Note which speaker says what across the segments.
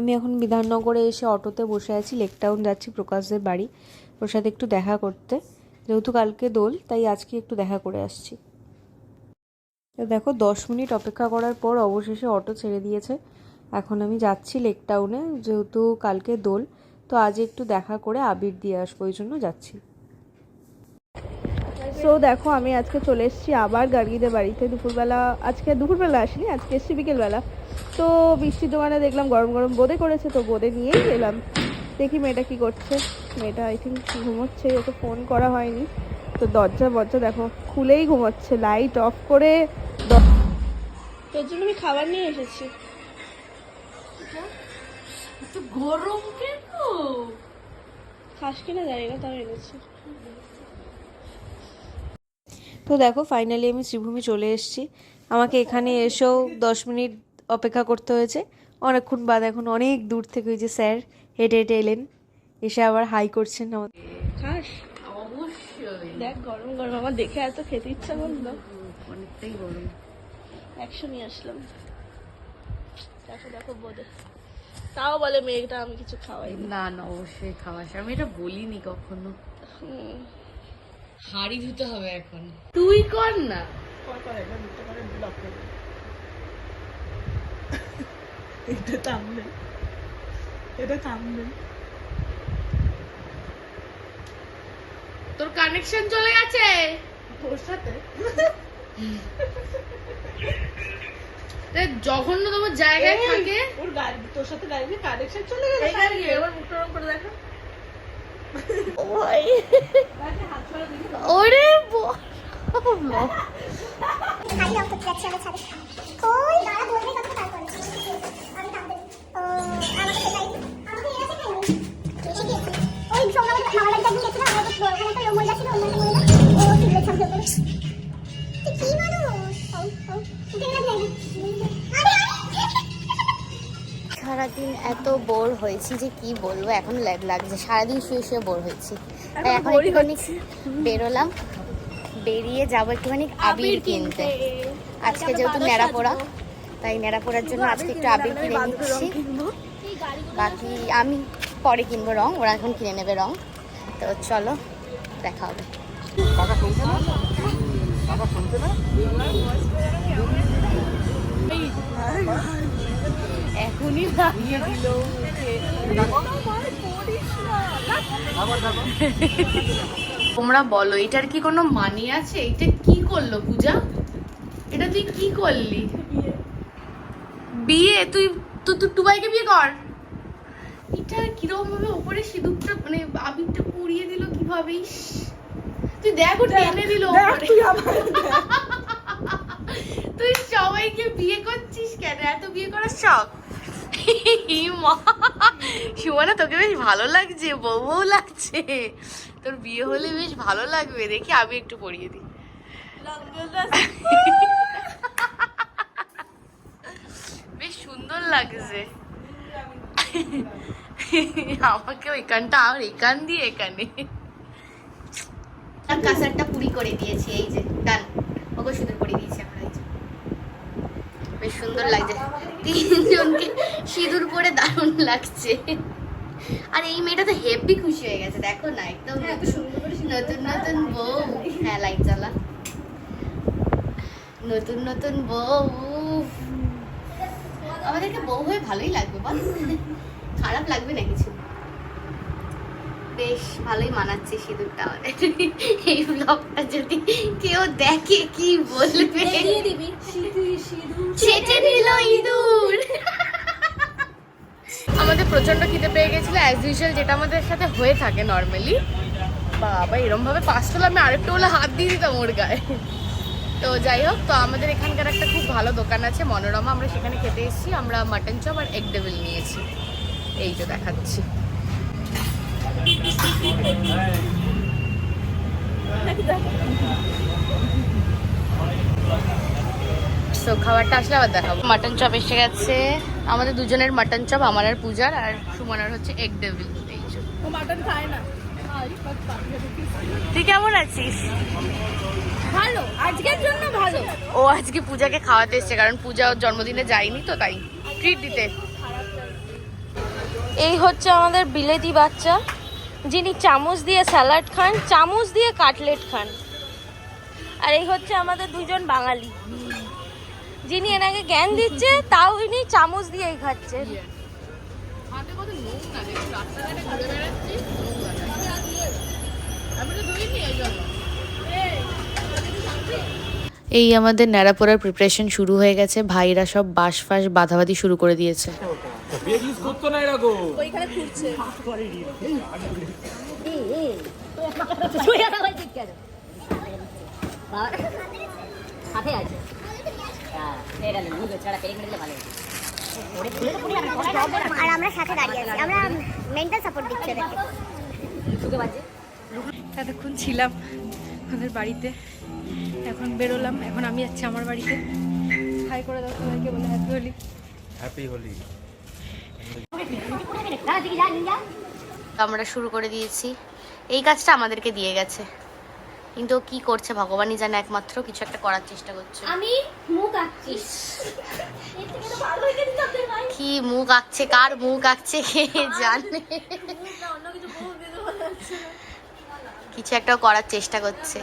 Speaker 1: আমি এখন বিধাননগরে এসে অটোতে বসে আছি, লেক টাউন যাচ্ছি প্রকাশদের বাড়ি, ওর সাথে একটু দেখা করতে। যেহেতু কালকে দোল, তাই আজকে একটু দেখা করে আসছি। তো দেখো 10 মিনিট অপেক্ষা করার পর অবশেষে অটো ছেড়ে দিয়েছে। এখন আমি যাচ্ছি লেক টাউনে, যেহেতু কালকে দোল, তো আজ একটু দেখা করে আবির দিয়ে আসবো, ওই জন্য যাচ্ছি।
Speaker 2: সো দেখো আমি আজকে চলে এসেছি আবার গার্গীদের বাড়িতে। আজকে দুপুরবেলা আসিনি, আজকে এসেছি বিকেলবেলা। তো বৃষ্টির দোকানে দেখলাম গরম গরম বোঁদে করেছে, তো বোঁদে নিয়েই এলাম। দেখি মেয়েটা কি করছে। মেয়েটা আই থিঙ্ক ঘুমোচ্ছে, ওকে ফোন করা হয়নি। তো দরজা দেখো খুলেই ঘুমোচ্ছে, লাইট অফ করে। তোর জন্য আমি খাবার নিয়ে এসেছি।
Speaker 3: গরম কেন
Speaker 2: খাস কিনা জানি না, তাও এনেছি।
Speaker 1: তো দেখো ফাইনালি আমি শ্রীভূমি চলে এসেছি। আমাকে এখানে এসেও 10 মিনিট অপেক্ষা করতে হয়েছে। অনেকক্ষণ বাদ এখন অনেক দূর থেকে ওই যে স্যার হেঁটে হেঁটে এলেন, এসে আবার হাই করছেন আমাদের।
Speaker 2: খাস?
Speaker 3: অবশ্যই।
Speaker 2: দেখ গরম গরম, আমার দেখে এত খেতে ইচ্ছা করলো,
Speaker 3: অনেকটাই গরম।
Speaker 2: 100 নিয়ে আসলাম। দেখো দেখো বোধে, তাও বলে মেয়েটা আমি কিছু খাওয়াই
Speaker 3: না না, অবশ্যই খাওয়াস, আমি এটা বলিনি কখনো। হাড়ি ধুতে হবে এখন, তুই কর না। তোর কানেকশন চলে গেছে
Speaker 2: তোর সাথে।
Speaker 3: জঘন্য তোমার জায়গায় থাকে।
Speaker 2: ওর গাড়ি, তোর সাথে গাড়ি কানেকশন চলে গেছে। এবার মুখটা রং করে দেখো। ওই
Speaker 3: ওরে
Speaker 4: খালি রং করতে যাচ্ছি আমি ছাদে। কই দাঁড়া বলবে কত তারপর আমি কাঁদতে। আমাকে সেটাই আমাকে এরা শেখায়নি। এসে গিয়েছি ওই সোমবার মামার বাড়িতে একদিন গেছিলাম, আমার তো ওখানে একটা লোমল যাচ্ছিল, অন্য একটা মহিলা ও সিগারেট ছাপ করে। তুই কি মানুষ?
Speaker 5: সারাদিন এত বোর হয়েছি যে কি বলবো, এখন লাগছে। সারাদিন শুয়ে শুয়ে বোর হয়েছি, তাই এখন একটুখানি বেরোলাম। বেরিয়ে যাবো একটুখানি আবির কিনতে। আজকে যেহেতু নেড়াপোড়া, তাই নেড়াপোড়ার জন্য আজকে একটু আবির কিনে নিচ্ছি। বাকি আমি পরে কিনবো রং, ওরা এখন কিনে নেবে রং। তো চলো দেখা হবে।
Speaker 3: এখনই লাগিয়ে দিল। তোমরা বলো এটার কি কোনো মানি আছে? এটা কি করলো পূজা? এটা তুই কি করলি? বিয়ে? তুই টুবাইকে বিয়ে কর। এটা কিরকম ভাবে উপরে সিঁদুরটা মানে আবিরটা পরিয়ে দিল কিভাবে? তুই দেখ, ও টেনে দিল উপরে। তুই সবাইকে বিয়ে করছিস কেন? এত বিয়ে করার শখ? সুমনা, তোকে বেশ ভালো লাগছে, বউ বউ লাগছে। তোর বিয়ে হলে বেশ ভালো লাগবে। দেখি আমি একটু পরিয়ে দিই। বেশ সুন্দর লাগছে আমাকে। ওইখানটা আর এখান দিয়ে এখানে
Speaker 5: কাঁসারটা পুরি করে দিয়েছি, এই যে ডান। ওকে সিঁদুর পরিয়ে দিয়েছি আমরা, এই যে বেশ সুন্দর লাগছে। তিনজনকে সিঁদুর পরে দারুণ লাগছে। আর এই মেয়েটা তো হেভি খুশি হয়ে গেছে, দেখো না, একদম নতুন নতুন বউ। হ্যাঁ লাইট জ্বালা, নতুন নতুন বউ। আমাদেরকে বউ হয়ে ভালোই লাগবে বল, খারাপ লাগবে না কিছু। বেশ ভালোই মানাচ্ছে সিঁদুরটা আমাদের। এই ব্লগটা যদি কেউ দেখে কি বলবে? ছেঁচে নিল ইঁদুর।
Speaker 3: আমাদের প্রচন্ড খিদে পেয়ে গেছিল অ্যাজ ইউজুয়াল, যেটা আমাদের সাথে হয়ে থাকে নর্মালি। বাবা এরম ভাবে পাঁচ তোলা, আমি আরেকটু হলে হাত দিয়ে দিতাম ওর গায়ে। তো যাই হোক, তো আমাদের এখানকার একটা খুব ভালো দোকান আছে মনোরমা, আমরা সেখানে খেতে এসেছি। আমরা মাটন চপ আর এগ ডেভিল নিয়েছি, এই যে দেখাচ্ছি। তো খাবারটা আসলে আবার দেখাবো। মাটন চপ এসে গেছে আমাদের দুজনের, মাটন চপ আমার আর পূজার, আর সুমনার হচ্ছে এগ ডেভিল। এই যে
Speaker 2: ও মাটন খায় না।
Speaker 3: তুই কেমন আছিস?
Speaker 2: ভালো, আজকের জন্য ভালো।
Speaker 3: ও আজকে পূজাকে খাওয়াতে এসছে, কারণ পূজা ওর জন্মদিনে যায়নি, তো তাই ট্রিট দিতে।
Speaker 1: এই হচ্ছে আমাদের বিলেতি বাচ্চা, যিনি চামচ দিয়ে স্যালাড খান, চামচ দিয়ে কাটলেট খান। আর এই হচ্ছে আমাদের দুজন বাঙালি, যিনি এনাকে জ্ঞান দিচ্ছে, তাও ইনি চামচ দিয়েই খাচ্ছেন।
Speaker 3: হাতে কত নোংরা, দেখুন রাস্তাঘাটে ঘুরে বেড়াচ্ছি, আমি তো ধুইনি এই জন্য।
Speaker 5: এই আমাদের ন্যাড়াপোড়ার প্রিপারেশন শুরু হয়ে গেছে, ভাইরা সব বাঁশ ফাঁস বাঁধাবাঁধি শুরু করে দিয়েছে।
Speaker 4: আর আমরা সাথে দাঁড়িয়ে আছি, আমরা মেন্টাল সাপোর্ট দিচ্ছি ওদেরকে।
Speaker 1: এতক্ষণ ছিলাম ওদের বাড়িতে, এখন বেরোলাম, এখন আমি যাচ্ছি আমার বাড়িতে। হাই করে দাও সবাইকে, বলে হ্যাপি হোলি।
Speaker 6: হ্যাপি হোলি।
Speaker 5: আমরা শুরু করে দিয়েছি, এই কাজটা আমাদেরকে দিয়ে গেছে, কিন্তু ও কি করছে ভগবানই জানে, একমাত্র কিছু একটা করার চেষ্টা করছে।
Speaker 4: আমি মুখ আঁকছি,
Speaker 5: কি মুখ আঁকছে, কার মুখ আঁকছে কে জানে, কিছু একটা করার চেষ্টা করছে।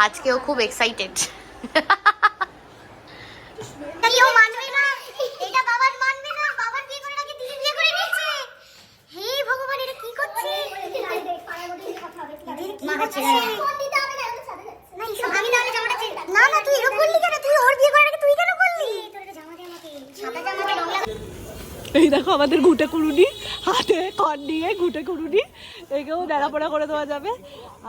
Speaker 5: আজকেও খুব এক্সাইটেড।
Speaker 4: কেউ মানবে না, এটা বাবার মানবে না, বাবার বিয়ে করে নাকি দিদি বিয়ে করে নিয়েছে। হে ভগবান, এটা কি করছে? আমি তাহলে জামাটা না না, তুই এরকম করলি কেন? তুই ওর বিয়ে করে নাকি তুই কেন করলি?
Speaker 2: এই দেখো আমাদের ঘুটে কুড়ুনি, হাতে খড় নিয়ে ঘুটে কুড়ুনি, একেও ন্যাড়াপোড়া করে দেওয়া যাবে।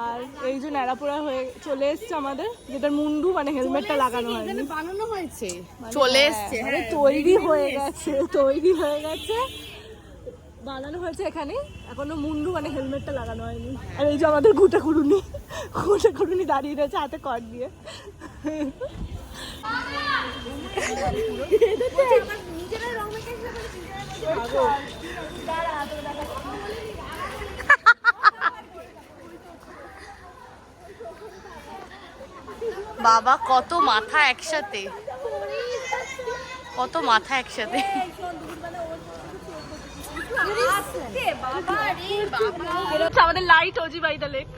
Speaker 2: আর এই যে ন্যাড়াপোড়া হয়ে চলে এসছে আমাদের, যেটার মুন্ডু মানে হেলমেটটা লাগানো হয়নি,
Speaker 3: বানানো হয়েছে, চলে এসছে,
Speaker 2: মানে তৈরি হয়ে গেছে, তৈরি হয়ে গেছে, বানানো হয়েছে এখানে, এখনো মুন্ডু মানে হেলমেটটা লাগানো হয়নি। আর এই যে আমাদের ঘুটে কুড়ুনি দাঁড়িয়ে রয়েছে হাতে খড় দিয়ে।
Speaker 5: বাবা কত মাথা একসাথে, কত মাথা একসাথে।
Speaker 2: আমাদের লাইট ওজি বাই দ্য লেক।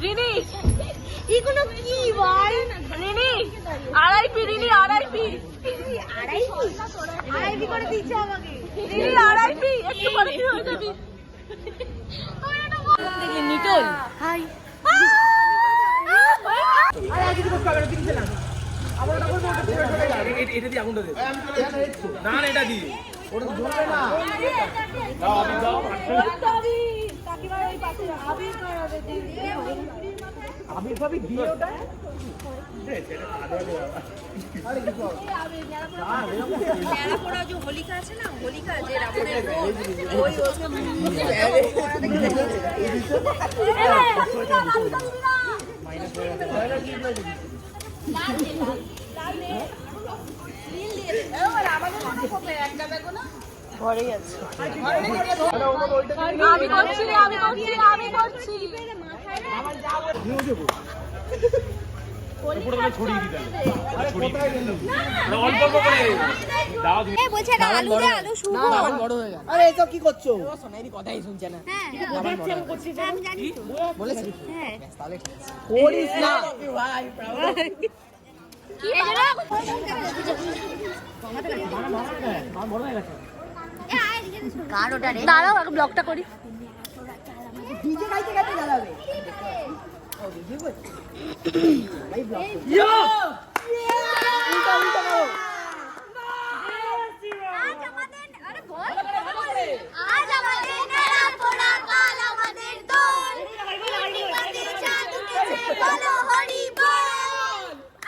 Speaker 2: রিনি এগুলো কি বল? রিনি আড়াইপি, রিনি আড়াইপি, আড়াইপি করে দিচ্ছে আমাকে। রিনি আড়াইপি, একটু পরে কি হয়ে যাবি? নিটল হাই,
Speaker 6: এটা দিয়ে আগুনটা দে না, না এটা দিয়ে ওটা তো জ্বলবে না। দাও আমি দাও আবির ভাবি দিয়ে ওটা
Speaker 1: ঘরেই আছে।
Speaker 2: আমি করছি, আমি করছি, আমি করছি।
Speaker 6: ছড়িয়ে দিতে অল্প অল্প করে দাও।
Speaker 4: বলছে এটা আলু দে, আলু শুভ।
Speaker 6: বড় হয়ে গেল।
Speaker 7: আরে এসব কি করছো? সোনাইরি কথাই শুনছে না।
Speaker 4: হ্যাঁ আমি জানি তো।
Speaker 7: বলেছি
Speaker 4: হ্যাঁ
Speaker 7: তাহলে করিস না ভাই।
Speaker 4: কি বলো?
Speaker 6: বড় হয়ে গেছে।
Speaker 5: কার ওটা রে?
Speaker 2: দাঁড়াও আগে ব্লগটা করি।
Speaker 7: ডিজে গাইতে গাইতে জ্বালাবে। ও ডিজে কই? ভাই ব্লগ। উল্টা উল্টা করো।
Speaker 4: আজ আমাদের আরে বল আজ আমাদের নেড়া পোড়া, কাল আমাদের দোল, হরিপতির চাঁদ উঠেছে বলো হরি বল।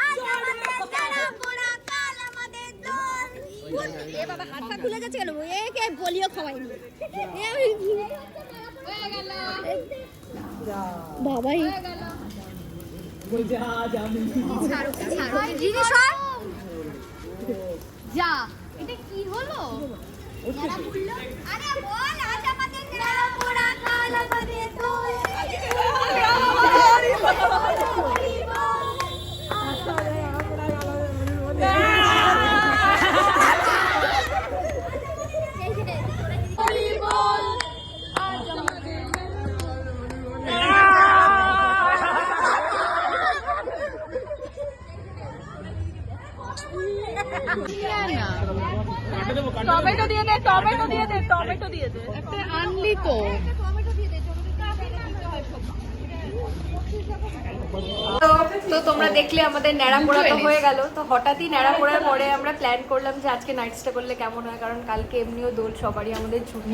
Speaker 4: আজ আমাদের নেড়া পোড়া, কাল আমাদের দোল। এ বাবা হাতটা খুলে যাচ্ছে কেন? একে বলিও খাওয়াইনি হয়ে গেল বাবাই ছাড়ো ছাড়ো জিনিস যা। এটা কি হলো? আরে বল আজ আমাদের নেড়া পোড়া, কাল আমাদের দোল।
Speaker 2: টমেটো দিয়ে দে, টমেটো দিয়ে দে, টমেটো দিয়ে দে।
Speaker 3: একটা আনলি তো।
Speaker 1: তো তোমরা দেখলে আমাদের ন্যাড়া পোড়া তো হয়ে গেল। তো হঠাৎই ন্যাড়া পোড়ার পরে আমরা প্ল্যান করলাম যে আজকে নাইট স্টে করলে কেমন হয়, কারণ কালকে এমনিও দোল সবারই আমাদের ছুটি।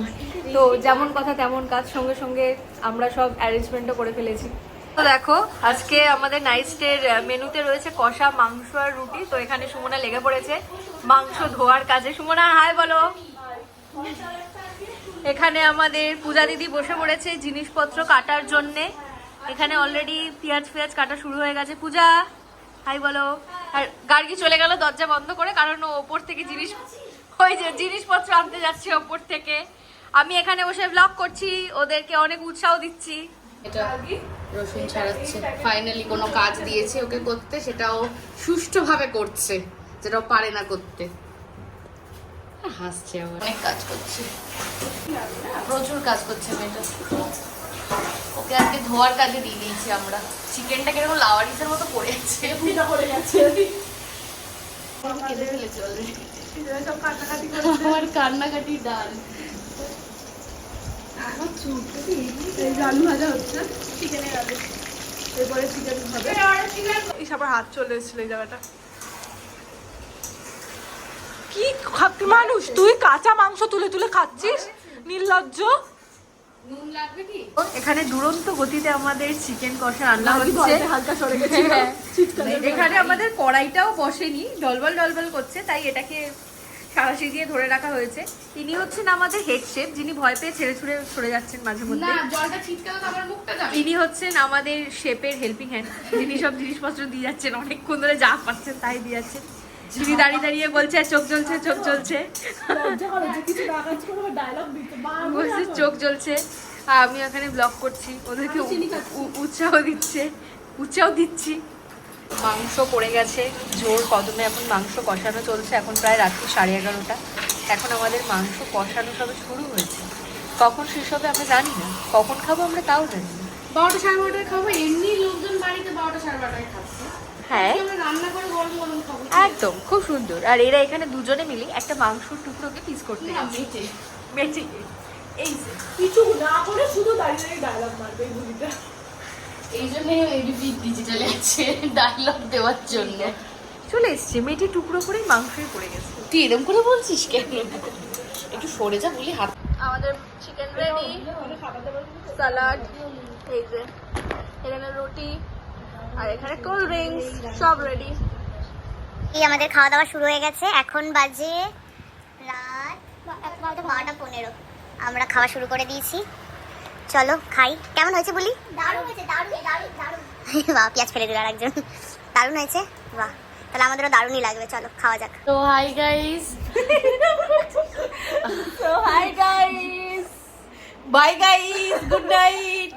Speaker 1: তো যেমন কথা তেমন কাজ, সঙ্গে সঙ্গে আমরা সব অ্যারেঞ্জমেন্টও করে ফেলেছি। তো দেখো আজকে আমাদের নাইট স্টের মেনুতে রয়েছে কষা মাংস আর রুটি। তো এখানে সুমনা লেগে পড়েছে মাংস ধোয়ার কাজে। সুমনা হাই বলো। এখানে আমাদের পূজা দিদি বসে পড়েছে জিনিসপত্র কাটার জন্যে। এখানে অলরেডি পেঁয়াজ কাটা শুরু হয়ে গেছে। পূজা হাই বলো। আর গার্গি চলে গেল দরজা বন্ধ করে, কারণ ও ওপর থেকে জিনিসপত্র আনতে যাচ্ছে ওপর থেকে। আমি এখানে বসে ব্লগ করছি, ওদেরকে অনেক উৎসাহ দিচ্ছি।
Speaker 3: এটা রসুন ছাড়াচ্ছে, ফাইনালি কোনো কাজ দিয়েছে ওকে করতে, সেটাও সুষ্ঠুভাবে করছে, যেটাও পারে না করতে। হাসছে আবার, অনেক কাজ করছে, প্রচুর কাজ করছে মেয়েটা। ওকে আজকে ধোয়ার কাজে দিয়ে দিয়েছি আমরা। চিকেনটা কিরকম লাওয়ারিসের মতো পড়ে আছে, কেঁদে ফেলেছে অলরেডি। আমার কান্নাকাটি ডাল।
Speaker 2: আলু ভাজা হচ্ছে, চিকেনের আলু, এরপরে চিকেন হবে। এই সবার হাত চলে এসেছিল এই জায়গাটা। কি খাতি মানুষ তুই, কাঁচা মাংস তুলে তুলে খাচ্ছিস, নির্লজ্জ।
Speaker 3: নুন লাগবে কি?
Speaker 1: এখানে দুরন্ত গতিতে আমাদের চিকেন কষা রান্না হচ্ছে।
Speaker 2: হালকা সরে গেছে।
Speaker 1: এখানে আমাদের কড়াইটাও বসেনি, ডলবল করছে, তাই এটাকে সারাশি দিয়ে ধরে রাখা হয়েছে। ইনি হচ্ছেন আমাদের হেড শেফ, যিনি ভয় পেয়ে ছেড়ে ছুড়ে সরে যাচ্ছেন মাঝে মধ্যে।
Speaker 3: না, জলটা ছিটকালে তো আমার মুখটা যাবে।
Speaker 1: ইনি হচ্ছেন আমাদের শেফের হেল্পিং হ্যান্ড, যিনি সব জিনিসপত্র দিয়ে যাচ্ছেন, অনেকক্ষণ ধরে যা পাচ্ছেন তাই দিয়ে যাচ্ছেন। তিনি দাঁড়িয়ে দাঁড়িয়ে বলছে চোখ জ্বলছে, চোখ জ্বলছে, বলছে চোখ জ্বলছে। আর আমি এখানে ব্লগ করছি, ওদেরকে উৎসাহ দিচ্ছি। মাংস পড়ে গেছে জোর কদমে, এখন মাংস কষানো চলছে। এখন প্রায় রাত্রি 11:30। এখন আমাদের মাংস কষানো সবে শুরু হয়েছে। কখন শেষ হবে আমরা জানি না, কখন খাবো আমরা তাও জানি না।
Speaker 3: 12টা 12:30 খাবো। এমনি লোকজন বাড়িতে 12টা 12:30 খাচ্ছে।
Speaker 1: হ্যাঁ
Speaker 3: আমরা রান্না করে গরম গরম খাবো।
Speaker 1: একদম, খুব সুন্দর। আর এরা এখানে দুজনে মিলে একটা মাংসর টুকরোকে পিস করতে গেছে, মেটে এই যে
Speaker 2: কিছু না করে শুধু দাঁড়িয়ে ডায়লগ মারবে এই বুড়িটা।
Speaker 3: এই জন্য ডিজিটালে আছে ডায়লগ দেওয়ার জন্য।
Speaker 1: চলে এসছে, মেটে টুকরো করে মাংসই পড়ে গেছে।
Speaker 3: তুই এরকম করে বলছিস কেন? একটু সরে যা বলি। হাত
Speaker 2: আমাদের চিকেন রেডি, সালাড, এই যে এখানে রুটি, আর এখানে কোল্ড ড্রিঙ্কস, সব রেডি।
Speaker 4: এই আমাদের খাওয়া দাওয়া শুরু হয়ে গেছে। এখন বাজে রাত 12:15। আমরা খাওয়া শুরু করে দিয়েছি, চলো খাই। কেমন হয়েছে বলি? দারুণ হয়েছে, দারুণ। বাহ, পেঁয়াজ ফেলে দিল আর একজন। দারুণ হয়েছে, বাহ। তাহলে আমাদেরও দারুণই লাগবে, চলো খাওয়া যাক।
Speaker 3: তো hi guys,
Speaker 1: bye guys, good night.